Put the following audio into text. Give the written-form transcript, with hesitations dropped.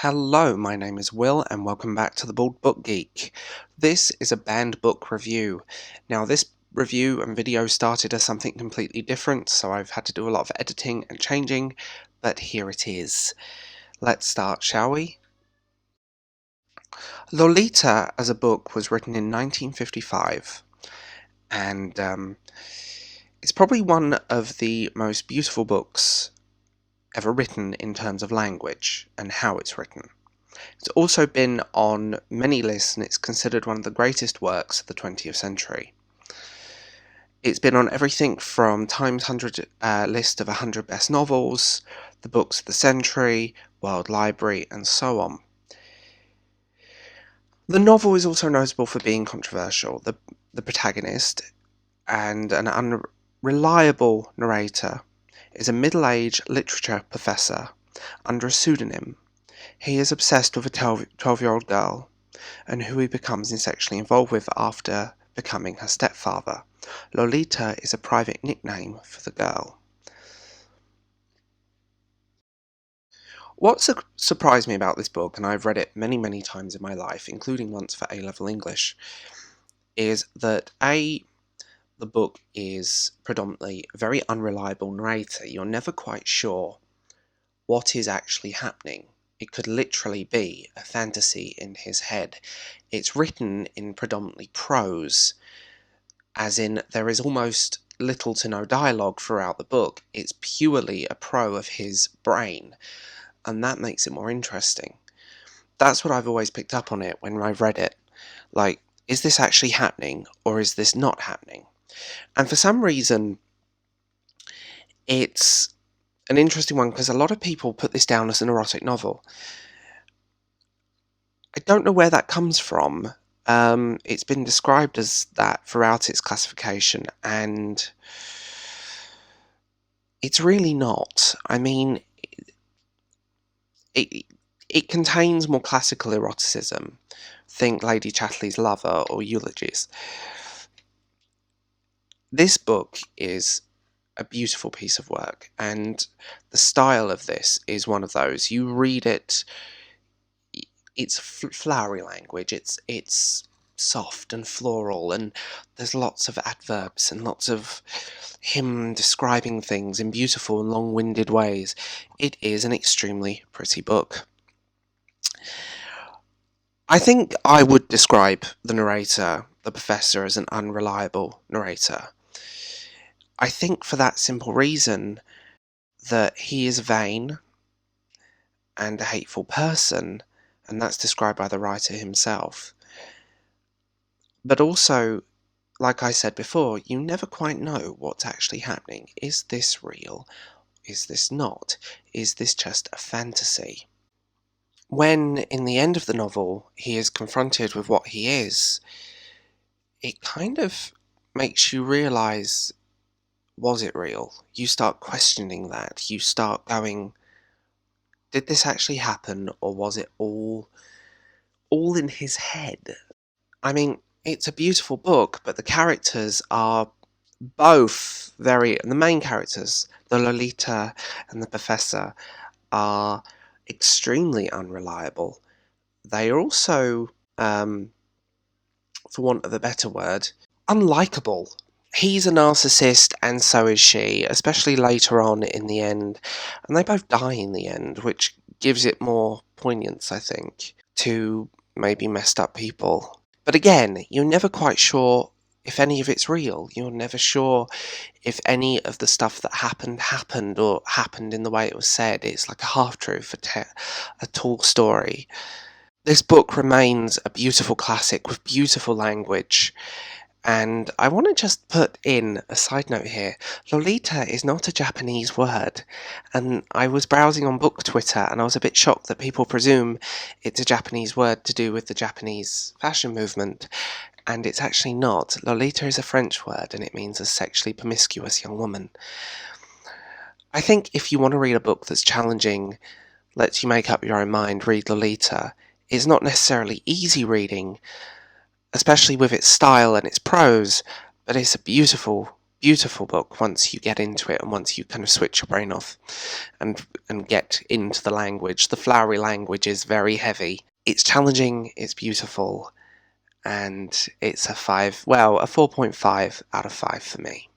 Hello, my name is Will and welcome back to the Bald Book Geek. This is a banned book review. Now this review and video started as something completely different, so I've had to do a lot of editing and changing, but here it is. Let's start, shall we? Lolita as a book was written in 1955, and it's probably one of the most beautiful books ever written in terms of language and how it's written. It's also been on many lists and it's considered one of the greatest works of the 20th century. It's been on everything from Time's 100 list of 100 best novels, the books of the century, World Library, and so on. The novel is also notable for being controversial. The protagonist and an unreliable narrator is a middle-aged literature professor under a pseudonym. He is obsessed with a 12-year-old girl, and who he becomes sexually involved with after becoming her stepfather. Lolita is a private nickname for the girl. What surprised me about this book, and I've read it many times in my life, including once for A-level English, is that the book is predominantly a very unreliable narrator. You're never quite sure what is actually happening. It could literally be a fantasy in his head. It's written in predominantly prose, as in there is almost little to no dialogue throughout the book. It's purely a prose of his brain, and that makes it more interesting. That's what I've always picked up on it when I've read it. Like, is this actually happening, or is this not happening? And for some reason, it's an interesting one because a lot of people put this down as an erotic novel. I don't know where that comes from. It's been described as that throughout its classification, and it's really not. I mean, it contains more classical eroticism. Think Lady Chatterley's Lover or Eulogies. This book is a beautiful piece of work, and the style of this is one of those. You read it, it's flowery language, it's soft and floral, and there's lots of adverbs and lots of him describing things in beautiful and long-winded ways. It is an extremely pretty book. I think I would describe the narrator, the professor, as an unreliable narrator. I think for that simple reason that he is vain and a hateful person, and that's described by the writer himself. But also, like I said before, you never quite know what's actually happening. Is this real? Is this not? Is this just a fantasy? When, in the end of the novel, he is confronted with what he is, it kind of makes you realise, was it real? You start questioning that. You start going, did this actually happen, or was it all in his head? I mean, it's a beautiful book, but the characters are both the main characters, the Lolita and the Professor, are extremely unreliable. They are also, for want of a better word, unlikable. He's a narcissist, and so is she, especially later on in the end. And they both die in the end, which gives it more poignance, I think, to maybe messed up people. But again, you're never quite sure if any of it's real. You're never sure if any of the stuff that happened or happened in the way it was said. It's like a half-truth, a tall story. This book remains a beautiful classic with beautiful language. And I want to just put in a side note here. Lolita is not a Japanese word, and I was browsing on book Twitter and I was a bit shocked that people presume it's a Japanese word to do with the Japanese fashion movement, and it's actually not. Lolita is a French word and it means a sexually promiscuous young woman. I think if you want to read a book that's challenging, lets you make up your own mind, read Lolita. It's not necessarily easy reading, especially with its style and its prose, but it's a beautiful beautiful book once you get into it and once you kind of switch your brain off and get into the language. The flowery language is very heavy. It's challenging, it's beautiful, and it's a 4.5 out of 5 for me.